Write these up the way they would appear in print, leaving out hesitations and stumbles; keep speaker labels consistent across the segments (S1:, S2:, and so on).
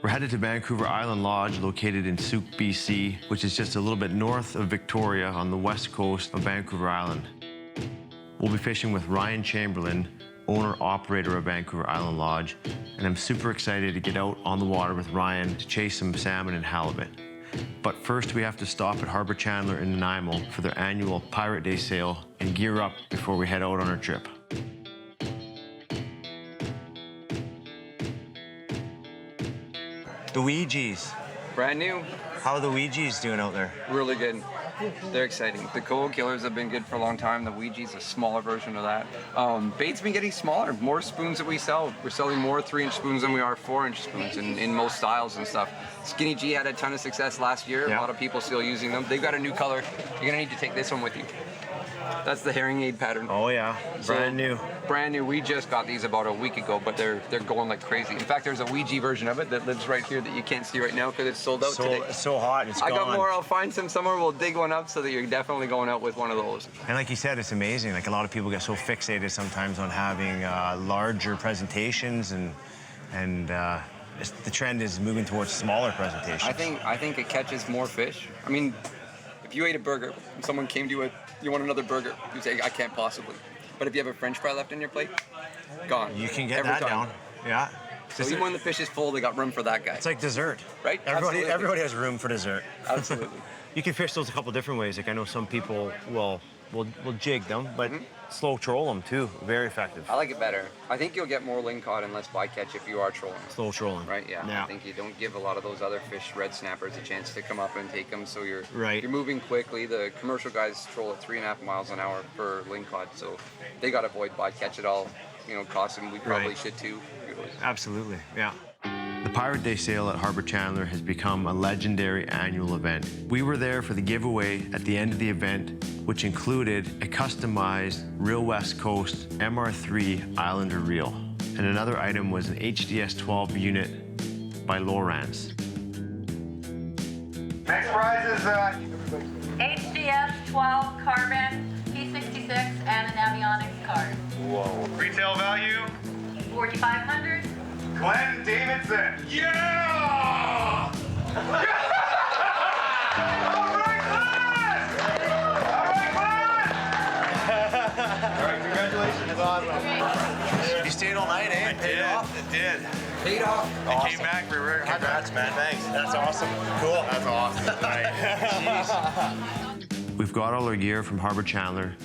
S1: We're headed to Vancouver Island Lodge, located in Souk, BC, which is just a little bit north of Victoria on the west coast of Vancouver Island. We'll be fishing with Ryan Chamberlain, owner-operator of Vancouver Island Lodge, and I'm super excited to get out on the water with Ryan to chase some salmon and halibut. But first, we have to stop at Harbour Chandler in Nanaimo for their annual Pirate Day sale and gear up before we head out on our trip. The Ouija's.
S2: Brand new.
S1: How are the Ouija's doing out there?
S2: Really good. They're exciting. The cold killers have been good for a long time. The Ouija's a smaller version of that. Bait's been getting smaller. More spoons that we sell. We're selling more 3-inch spoons than we are 4-inch spoons in most styles and stuff. Skinny G had a ton of success last year.
S1: Yeah.
S2: A lot of people still using them. They've got a new color. You're gonna need to take this one with you. That's the herring aid pattern.
S1: Oh yeah, brand new.
S2: Brand new. We just got these about a week ago, but they're going like crazy. In fact, there's a Ouija version of it that lives right here that you can't see right now because it's sold out today.
S1: It's so hot, it's
S2: I
S1: gone.
S2: got more. I'll find some somewhere. We'll dig one up so that you're definitely going out with one of those.
S1: And like you said, it's amazing. Like a lot of people get so fixated sometimes on having larger presentations, and the trend is moving towards smaller presentations.
S2: I think it catches more fish. I mean, if you ate a burger and someone came to you with, you want another burger, you say, I can't possibly. But if you have a French fry left in your plate, gone.
S1: You can get
S2: Every
S1: that
S2: time.
S1: down. Yeah.
S2: So even when the fish is full, they got room for that guy.
S1: It's like dessert.
S2: Right?
S1: Everybody has room for dessert.
S2: Absolutely.
S1: You can fish those a couple different ways. Like I know some people will jig them, but slow troll them too. Very effective.
S2: I like it better. I think you'll get more ling caught and less bycatch if you are trolling.
S1: Slow trolling.
S2: Right, yeah. I think you don't give a lot of those other fish, red snappers, a chance to come up and take them, so you're moving quickly. The commercial guys troll at 3.5 miles an hour for ling cod, so they got to avoid bycatch at all. You know, cost them. We probably should too.
S1: Absolutely, yeah. The Pirate Day sale at Harbour Chandler has become a legendary annual event. We were there for the giveaway at the end of the event, which included a customized Real West Coast MR3 Islander reel. And another item was an HDS 12 unit by Lowrance.
S3: Next prize is
S4: HDS 12 carbon, P66, and an avionics card.
S3: whoa. Retail value,
S4: 4,500.
S3: Glenn Davidson. Yeah! All right, congratulations on
S1: You stayed all night, eh?
S5: Paid off. It did.
S2: Paid off.
S5: It came back. We were congrats, man. Thanks.
S1: That's awesome. Cool.
S5: That's awesome. Right.
S1: We've got all our gear from Harbour Chandler,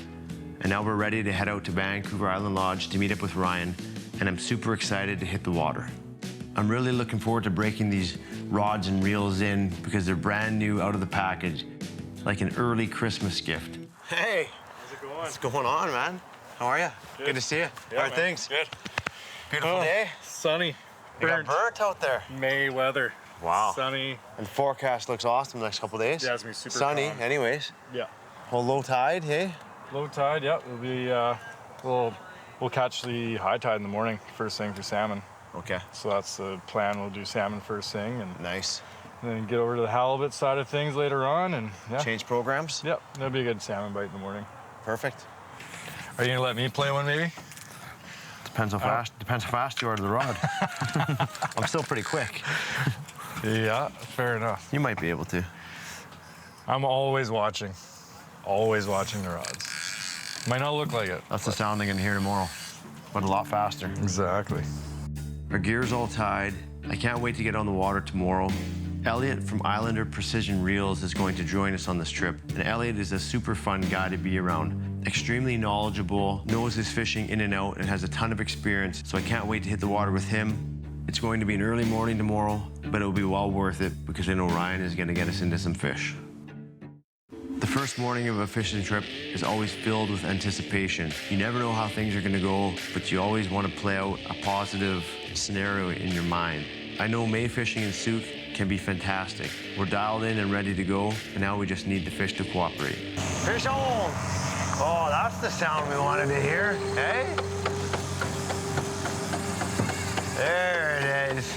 S1: and now we're ready to head out to Vancouver Island Lodge to meet up with Ryan, and I'm super excited to hit the water. I'm really looking forward to breaking these rods and reels in because they're brand new out of the package, like an early Christmas gift. Hey.
S5: How's it going?
S1: What's going on, man? How are you? Good to see you. How are things?
S5: Good.
S1: Beautiful day.
S5: Sunny.
S1: You got burnt out there.
S5: May weather.
S1: Wow.
S5: Sunny.
S1: And forecast looks awesome the next couple days.
S5: Yeah, it's gonna be super
S1: sunny,
S5: calm.
S1: anyways.
S5: Yeah.
S1: Well, low tide, hey?
S5: Low tide. Yeah. We'll be. We'll catch the high tide in the morning first thing for salmon.
S1: Okay.
S5: So that's the plan. We'll do salmon first thing, and
S1: Nice.
S5: then get over to the halibut side of things later on, and yeah.
S1: Change programs?
S5: Yep. That'll be a good salmon bite in the morning.
S1: Perfect.
S5: Are you gonna let me play one, maybe?
S1: Depends how fast you are to the rod. I'm still pretty quick.
S5: Yeah. Fair enough.
S1: You might be able to.
S5: I'm always watching. Always watching the rods. Might not look like it.
S1: That's the sound I'm gonna hear tomorrow, but a lot faster.
S5: Exactly.
S1: Our gear's all tied. I can't wait to get on the water tomorrow. Elliot from Islander Precision Reels is going to join us on this trip, and Elliot is a super fun guy to be around. Extremely knowledgeable, knows his fishing in and out, and has a ton of experience, so I can't wait to hit the water with him. It's going to be an early morning tomorrow, but it'll be well worth it because I know Ryan is gonna get us into some fish. The first morning of a fishing trip is always filled with anticipation. You never know how things are gonna go, but you always want to play out a positive scenario in your mind. I know May fishing in Souk can be fantastic. We're dialed in and ready to go, and now we just need the fish to cooperate.
S6: Fish on! Oh, that's the sound we wanted to hear, hey? There it is.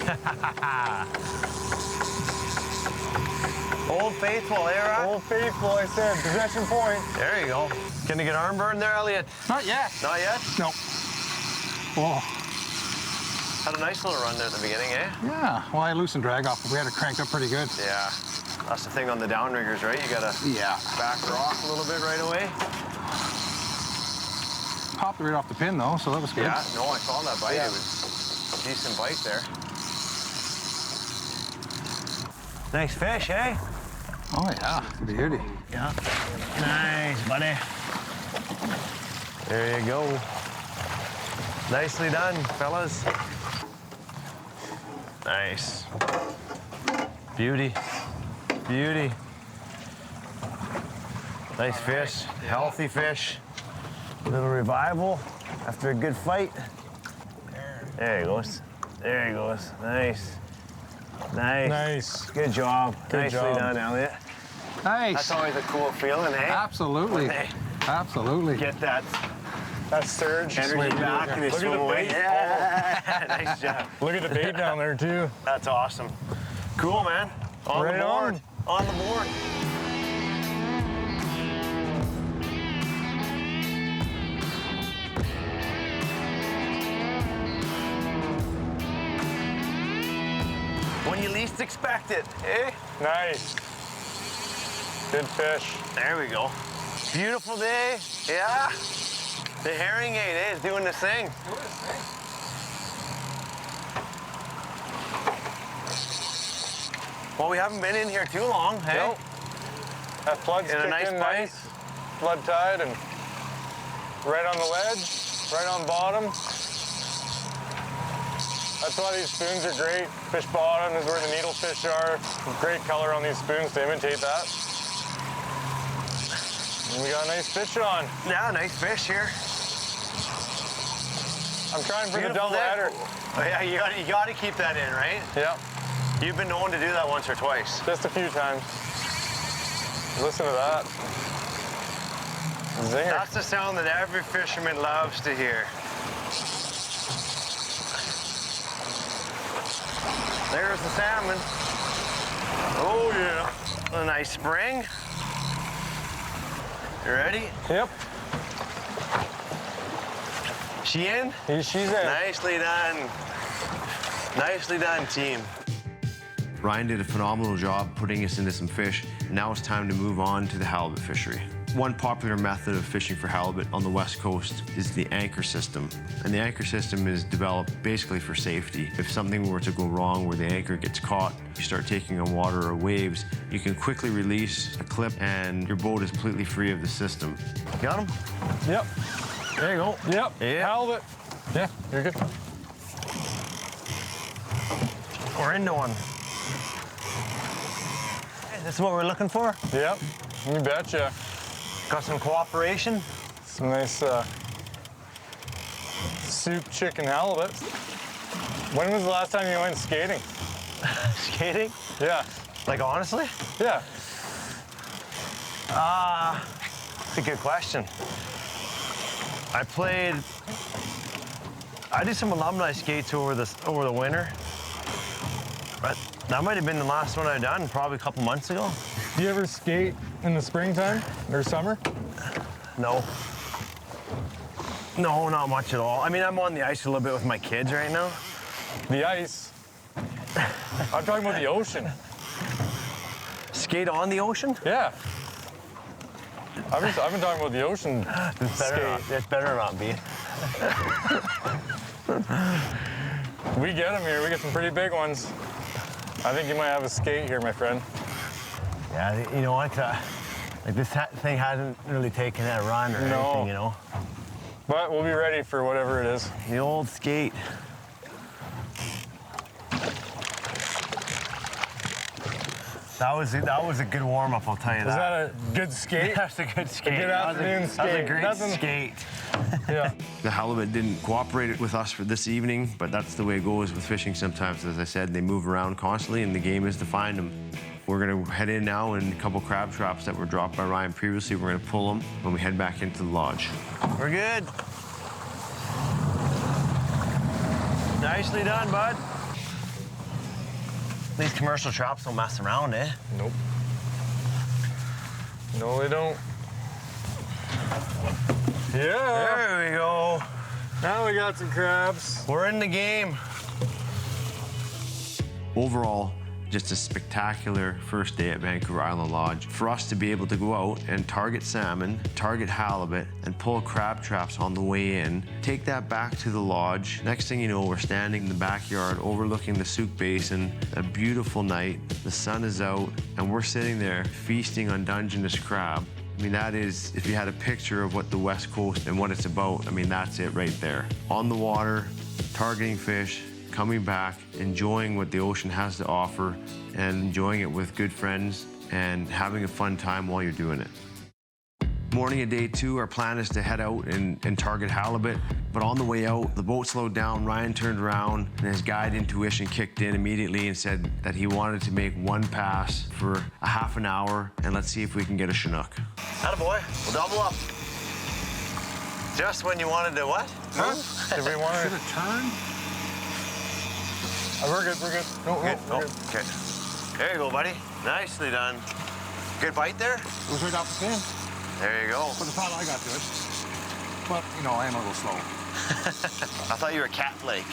S6: Old Faithful, eh, Rock?
S5: Old Faithful, I said, possession point.
S6: There you go. Gonna get arm burn there, Elliot?
S5: Not yet.
S6: Not yet?
S5: No. Oh.
S6: Had a nice little run there at the beginning, eh?
S7: Yeah, well, I loosened drag off, but we had it cranked up pretty good.
S6: Yeah. That's the thing on the downriggers, right? You gotta back her off a little bit right away.
S7: Popped it right off the pin, though, so that was good.
S6: Yeah, no, I saw that bite. It was a decent bite there. Nice fish, eh?
S7: Oh, yeah, beauty.
S6: Yeah. Nice, buddy. There you go. Nicely done, fellas. Nice. Beauty. Beauty. Nice fish, healthy fish. Little revival after a good fight. There he goes. There he goes. Nice. Nice.
S5: Nice.
S6: Good job.
S5: Good
S6: Nicely
S5: job.
S6: done, Elliot.
S7: Nice.
S6: That's always a cool feeling, eh?
S7: Absolutely.
S6: When they
S7: Absolutely.
S6: get that
S5: That's surge.
S6: energy back and they
S5: Look at
S6: swim
S5: the
S6: away.
S5: bait.
S6: Yeah. Nice job.
S5: Look at the bait down there, too.
S6: That's awesome. Cool, man. On
S5: Right
S6: the board.
S5: on.
S6: On the board. When you least expect it, eh?
S5: Nice. Good fish.
S6: There we go. Beautiful day. Yeah. The herring gate, eh, is doing this thing. Well, we haven't been in here too long, hey?
S5: Nope. That flood's
S6: In a
S5: kicked
S6: nice
S5: in
S6: bite.
S5: nice. Flood tide and right on the ledge, right on bottom. That's why these spoons are great. Fish bottom is where the needlefish are. Great color on these spoons to imitate that. And we got a nice fish on.
S6: Yeah, nice fish here.
S5: I'm trying for the
S6: Beautiful
S5: double
S6: day.
S5: header.
S6: Oh, yeah, you gotta keep that in, right?
S5: Yep,
S6: You've been known to do that once or twice.
S5: just a few times. Listen to that. Zinger.
S6: That's the sound that every fisherman loves to hear. There's the salmon. Oh yeah. A nice spring. You ready?
S5: Yep,
S6: She in?
S5: she's in.
S6: Nicely done. Nicely done, team.
S1: Ryan did a phenomenal job putting us into some fish. Now it's time to move on to the halibut fishery. One popular method of fishing for halibut on the West Coast is the anchor system. And the anchor system is developed basically for safety. If something were to go wrong where the anchor gets caught, you start taking on water or waves, you can quickly release a clip and your boat is completely free of the system.
S6: Got him?
S5: Yep,
S6: There you go.
S5: yep.
S6: Yeah.
S5: Halibut. Yeah, you're good.
S6: We're into one. This is what we're looking for.
S5: Yep, you betcha.
S6: Got some cooperation.
S5: Some nice soup chicken halibut. When was the last time you went skating?
S6: Skating?
S5: Yeah,
S6: Like honestly?
S5: yeah.
S6: That's a good question. I did some alumni skates over the winter. But that might have been the last one I've done, probably a couple months ago.
S5: Do you ever skate in the springtime or summer?
S6: No. No, not much at all. I mean, I'm on the ice a little bit with my kids right now.
S5: The ice. I'm talking about the ocean.
S6: Skate on the ocean?
S5: Yeah. I've been talking about the ocean skate.
S6: It better not be.
S5: We get them here. We get some pretty big ones. I think you might have a skate here, my friend.
S6: Yeah, you know what? Like this thing hasn't really taken that run or anything, you know?
S5: But we'll be ready for whatever it is.
S6: The old skate. That was a good warm-up, I'll tell you
S5: Was
S6: that.
S5: that a good skate?
S6: That's a good skate.
S5: A good afternoon skate.
S6: That was a great
S5: Nothing-
S6: skate.
S5: Yeah.
S1: The halibut didn't cooperate with us for this evening, but that's the way it goes with fishing sometimes. As I said, they move around constantly, and the game is to find them. We're gonna head in now, and a couple crab traps that were dropped by Ryan previously, we're gonna pull them when we head back into the lodge.
S6: We're good. Nicely done, bud. These commercial traps don't mess around, eh?
S5: Nope. No, they don't. Yeah.
S6: There we go.
S5: Now we got some crabs.
S6: We're in the game.
S1: Overall, just a spectacular first day at Vancouver Island Lodge. For us to be able to go out and target salmon, target halibut, and pull crab traps on the way in, take that back to the lodge. Next thing you know, we're standing in the backyard overlooking the Souk Basin, a beautiful night, the sun is out, and we're sitting there feasting on Dungeness crab. I mean, that is, if you had a picture of what the West Coast and what it's about, I mean, that's it right there. On the water, targeting fish, coming back, enjoying what the ocean has to offer, and enjoying it with good friends and having a fun time while you're doing it. Morning of day 2, our plan is to head out and target halibut. But on the way out, the boat slowed down, Ryan turned around, and his guide intuition kicked in immediately and said that he wanted to make one pass for a half an hour, and let's see if we can get a Chinook.
S6: Attaboy, we'll double up. Just when you wanted to what?
S5: Huh? Did we want to?
S7: Should have turned.
S5: We're good, we're good. No,
S6: Good.
S5: no,
S6: Oh,
S5: we're good.
S6: okay. There you go, buddy. Nicely done. Good bite there?
S7: It was right off the fin.
S6: There you go.
S7: But the thought I got to it. But, you know, I am a little slow.
S6: I thought you were cat flake.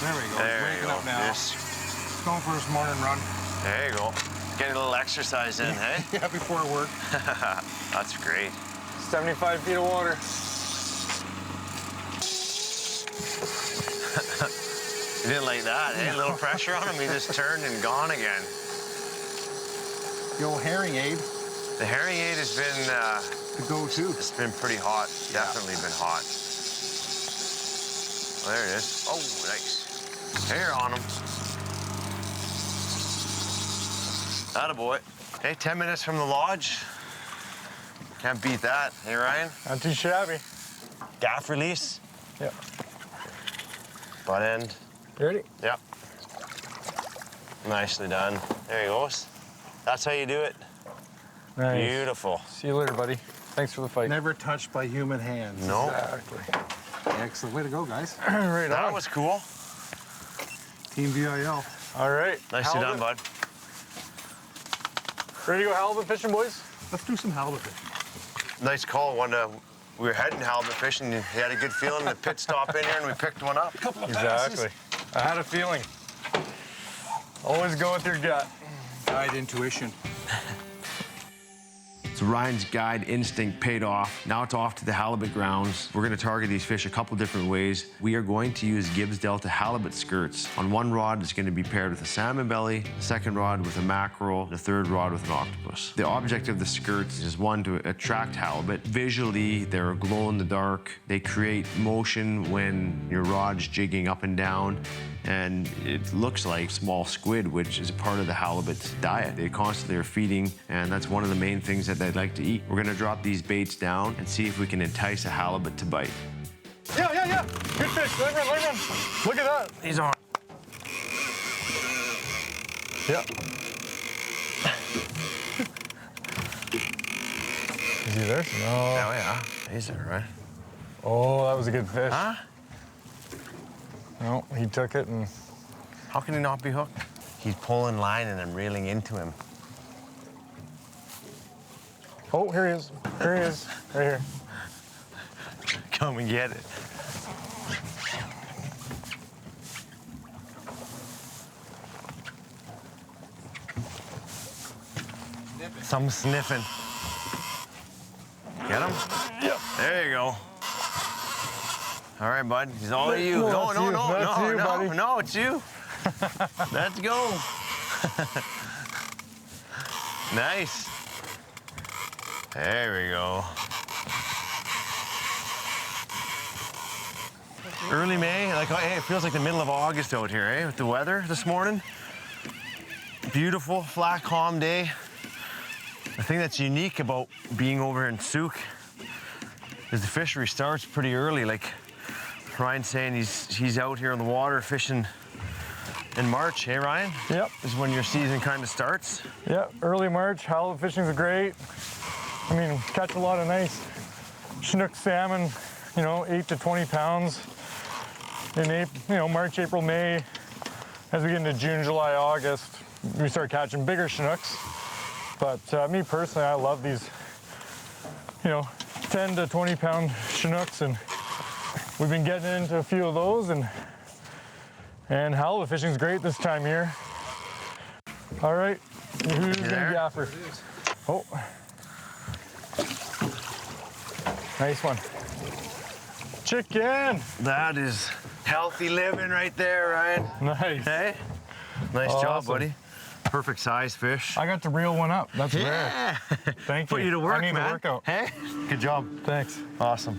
S7: There we go.
S6: There
S7: Waking
S6: you go.
S7: up now.
S6: Yes.
S7: Going for his morning run.
S6: There you go. Getting a little exercise in, hey?
S7: Yeah, before work.
S6: That's great.
S5: 75 feet of water.
S6: You didn't like that, eh? A little pressure on him, he just turned and gone again.
S7: The old herring aid,
S6: The herring aid has been,
S7: the go-to.
S6: it's been pretty hot. Definitely been hot. Oh, there it is. Oh, nice. Hair on him. Attaboy. Hey, 10 minutes from the lodge. Can't beat that. Hey, Ryan?
S5: Not too shabby.
S6: Gaff release.
S5: Yep.
S6: Butt end.
S5: You ready?
S6: Yep. Nicely done. There he goes. That's how you do it.
S5: Nice.
S6: Beautiful.
S5: See you later, buddy. Thanks for the fight.
S7: Never touched by human hands.
S6: No.
S5: Exactly.
S7: Excellent. Way to go, guys.
S5: Right
S6: That
S5: on.
S6: was cool.
S7: Team VIL.
S5: All right.
S6: Nicely done, bud.
S5: Ready to go halibut fishing, boys?
S7: Let's do some halibut fishing.
S6: Nice call. We were heading halibut fishing. You had a good feeling. The pit stop in here, and we picked one up.
S7: Couple of
S5: Exactly. I had a feeling. Always go with your gut.
S7: Guide intuition.
S1: So Ryan's guide instinct paid off. Now it's off to the halibut grounds. We're gonna target these fish a couple different ways. We are going to use Gibbs Delta halibut skirts. On one rod, it's gonna be paired with a salmon belly, the second rod with a mackerel, the third rod with an octopus. The object of the skirts is one, to attract halibut. Visually, they're glow in the dark. They create motion when your rod's jigging up and down, and it looks like small squid, which is a part of the halibut's diet. They constantly are feeding, and that's one of the main things that they'd like to eat. We're gonna drop these baits down and see if we can entice a halibut to bite.
S5: Yeah, yeah, yeah. Good fish. Let him run, let him run. Look at that.
S6: He's on.
S5: Yeah. Is he there? No.
S6: Oh, yeah. He's there, right?
S5: Oh, that was a good fish.
S6: Huh?
S5: No, he took it and
S6: How can he not be hooked? He's pulling line and I'm reeling into him.
S5: oh, here he is. Here he is. Right here.
S6: Come and get it. Some sniffing. Get him?
S5: Yep.
S6: There you go. All right, bud. He's all you.
S5: No,
S6: No,
S5: that's
S6: no,
S5: you.
S6: no,
S5: That's
S6: no,
S5: you,
S6: no,
S5: buddy.
S6: no, it's you. Let's go. Nice. There we go. Early May, like, hey, it feels like the middle of August out here, eh? With the weather this morning. Beautiful, flat, calm day. The thing that's unique about being over in Souk is the fishery starts pretty early. Like Ryan's saying, he's out here in the water fishing in March, hey Ryan?
S5: Yep.
S6: Is when your season kind of starts.
S5: Yep, early March, halibut fishing's great. I mean, catch a lot of nice Chinook salmon, 8 to 20 pounds in March, April, May. As we get into June, July, August, we start catching bigger Chinooks. But me personally, I love these, 10 to 20 pound Chinooks, and we've been getting into a few of those, and halibut fishing's great this time of year. All right, who's gonna gaffer? Oh, nice one. Chicken.
S6: That is healthy living right there, Ryan.
S5: Nice.
S6: Hey, nice job,
S5: Awesome.
S6: buddy. Perfect size fish.
S5: I got to reel one up. That's rare.
S6: Yeah.
S5: Thank you.
S6: Put you to work,
S5: I need
S6: man.
S5: a workout.
S6: Hey, good job.
S5: Thanks.
S6: Awesome.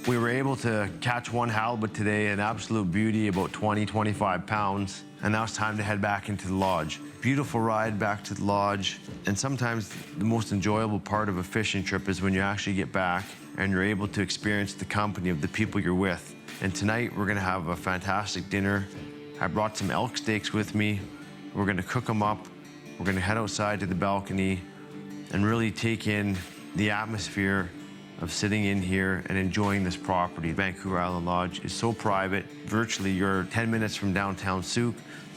S1: We were able to catch one halibut today, an absolute beauty, about 20, 25 pounds. And now it's time to head back into the lodge. Beautiful ride back to the lodge. And sometimes the most enjoyable part of a fishing trip is when you actually get back and you're able to experience the company of the people you're with. And tonight we're gonna have a fantastic dinner. I brought some elk steaks with me. We're gonna cook them up. We're gonna head outside to the balcony and really take in the atmosphere of sitting in here and enjoying this property. Vancouver Island Lodge is so private. Virtually you're 10 minutes from downtown Souk,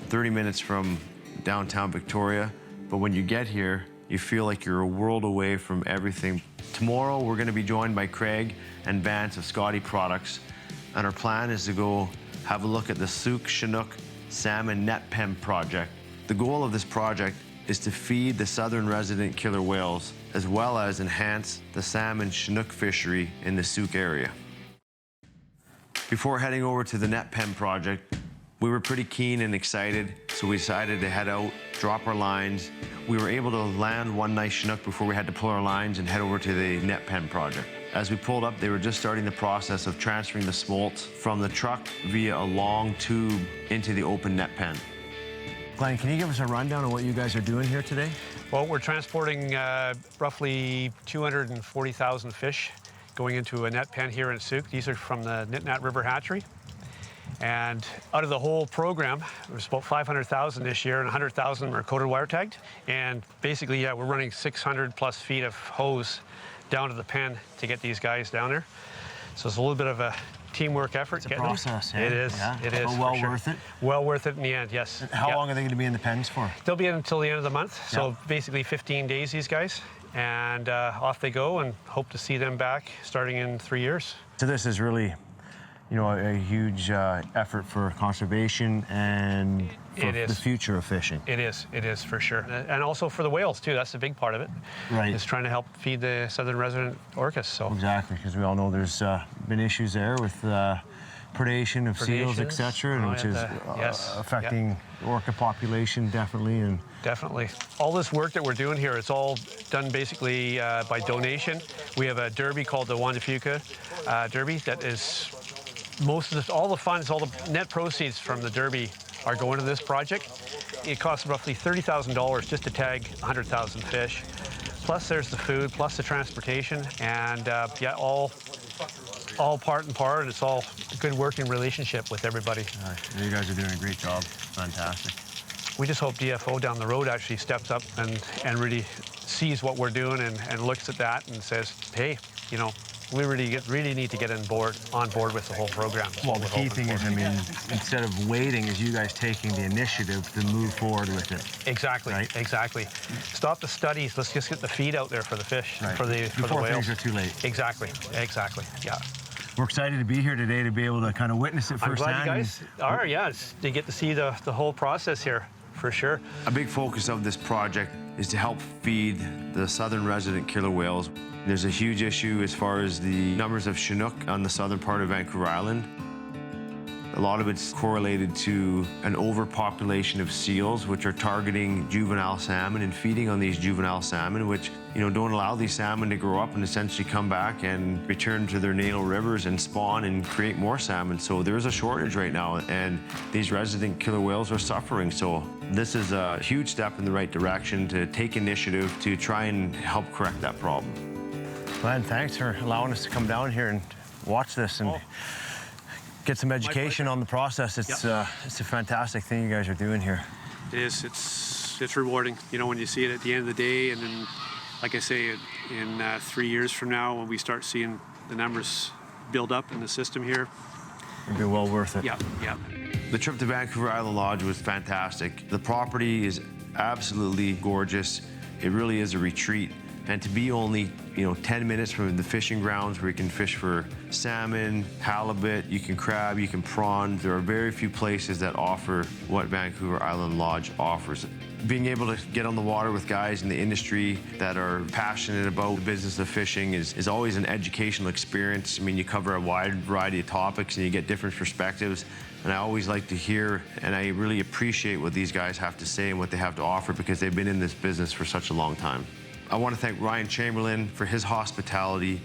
S1: 30 minutes from downtown Victoria. But when you get here, you feel like you're a world away from everything. Tomorrow, we're gonna be joined by Craig and Vance of Scotty Products. And our plan is to go have a look at the Souk Chinook Salmon Net Pen project. The goal of this project is to feed the southern resident killer whales, as well as enhance the salmon Chinook fishery in the Souk area. Before heading over to the Net Pen project, we were pretty keen and excited, so we decided to head out, drop our lines. We were able to land one nice Chinook before we had to pull our lines and head over to the Net Pen project. As we pulled up, they were just starting the process of transferring the smolts from the truck via a long tube into the open net pen.
S6: Glenn, can you give us a rundown of what you guys are doing here today?
S8: Well, we're transporting roughly 240,000 fish going into a net pen here in Souk. These are from the Nitnat River hatchery. And out of the whole program, there's about 500,000 this year, and 100,000 are coated wire tagged. And basically, yeah, we're running 600 plus feet of hose down to the pen to get these guys down there. So it's a little bit of a teamwork effort.
S6: It's a process, yeah.
S8: It is,
S6: yeah.
S8: it is.
S6: But well
S8: for sure.
S6: worth it?
S8: Well worth it in the end, yes.
S6: How long are they going to be in the pens for?
S8: They'll be in until the end of the month.
S6: Yeah.
S8: So basically 15 days, these guys. And off they go, and hope to see them back starting in 3 years.
S6: So this is really, a huge effort for conservation and for the future of fishing.
S8: It is for sure. And also for the whales too, that's the big part of it.
S6: Right.
S8: Is trying to help feed the southern resident orcas, so.
S6: Exactly, because we all know there's been issues there with predation of seals,
S8: Predations.
S6: etc., which is
S8: yes.
S6: affecting orca population definitely. And
S8: Definitely. All this work that we're doing here, it's all done basically by donation. We have a derby called the Juan de Fuca Derby that is all the funds, all the net proceeds from the derby are going to this project. It costs roughly $30,000 just to tag 100,000 fish. Plus there's the food, plus the transportation, and yeah, all part and part. It's all a good working relationship with everybody.
S6: you guys are doing a great job. Fantastic.
S8: We just hope DFO down the road actually steps up and really sees what we're doing and looks at that and says, hey, we really need to get on board with the whole program.
S6: Well, the key thing is, instead of waiting, is you guys taking the initiative to move forward with it.
S8: Exactly,
S6: right?
S8: Exactly. Stop the studies. Let's just get the feed out there for the fish,
S6: Right.
S8: for the
S6: Before
S8: whales.
S6: things are too late.
S8: Exactly, yeah.
S6: We're excited to be here today to be able to kind of witness it
S8: I'm
S6: firsthand.
S8: glad you guys are, yeah. They get to see the whole process here, for sure.
S1: A big focus of this project is to help feed the southern resident killer whales. There's a huge issue as far as the numbers of Chinook on the southern part of Vancouver Island. A lot of it's correlated to an overpopulation of seals, which are targeting juvenile salmon and feeding on these juvenile salmon, which, you know, don't allow these salmon to grow up and essentially come back and return to their natal rivers and spawn and create more salmon. So there's a shortage right now, and these resident killer whales are suffering. So this is a huge step in the right direction to take initiative to try and help correct that problem.
S6: Glenn, thanks for allowing us to come down here and watch this and get some education on the process. It's a fantastic thing you guys are doing here.
S8: It is. It's rewarding. You know, when you see it at the end of the day, and then, like I say, in 3 years from now, when we start seeing the numbers build up in the system here,
S6: It'll be well worth it.
S8: yeah.
S1: The trip to Vancouver Island Lodge was fantastic. The property is absolutely gorgeous. It really is a retreat. And to be only, 10 minutes from the fishing grounds where you can fish for salmon, halibut, you can crab, you can prawn. There are very few places that offer what Vancouver Island Lodge offers. Being able to get on the water with guys in the industry that are passionate about the business of fishing is always an educational experience. I mean, you cover a wide variety of topics and you get different perspectives. And I always like to hear, and I really appreciate what these guys have to say and what they have to offer because they've been in this business for such a long time. I want to thank Ryan Chamberlain for his hospitality.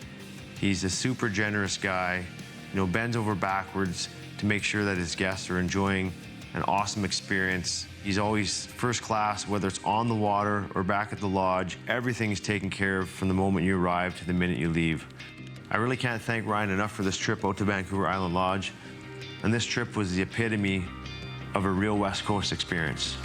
S1: He's a super generous guy, bends over backwards to make sure that his guests are enjoying an awesome experience. He's always first class, whether it's on the water or back at the lodge. Everything is taken care of from the moment you arrive to the minute you leave. I really can't thank Ryan enough for this trip out to Vancouver Island Lodge. And this trip was the epitome of a real West Coast experience.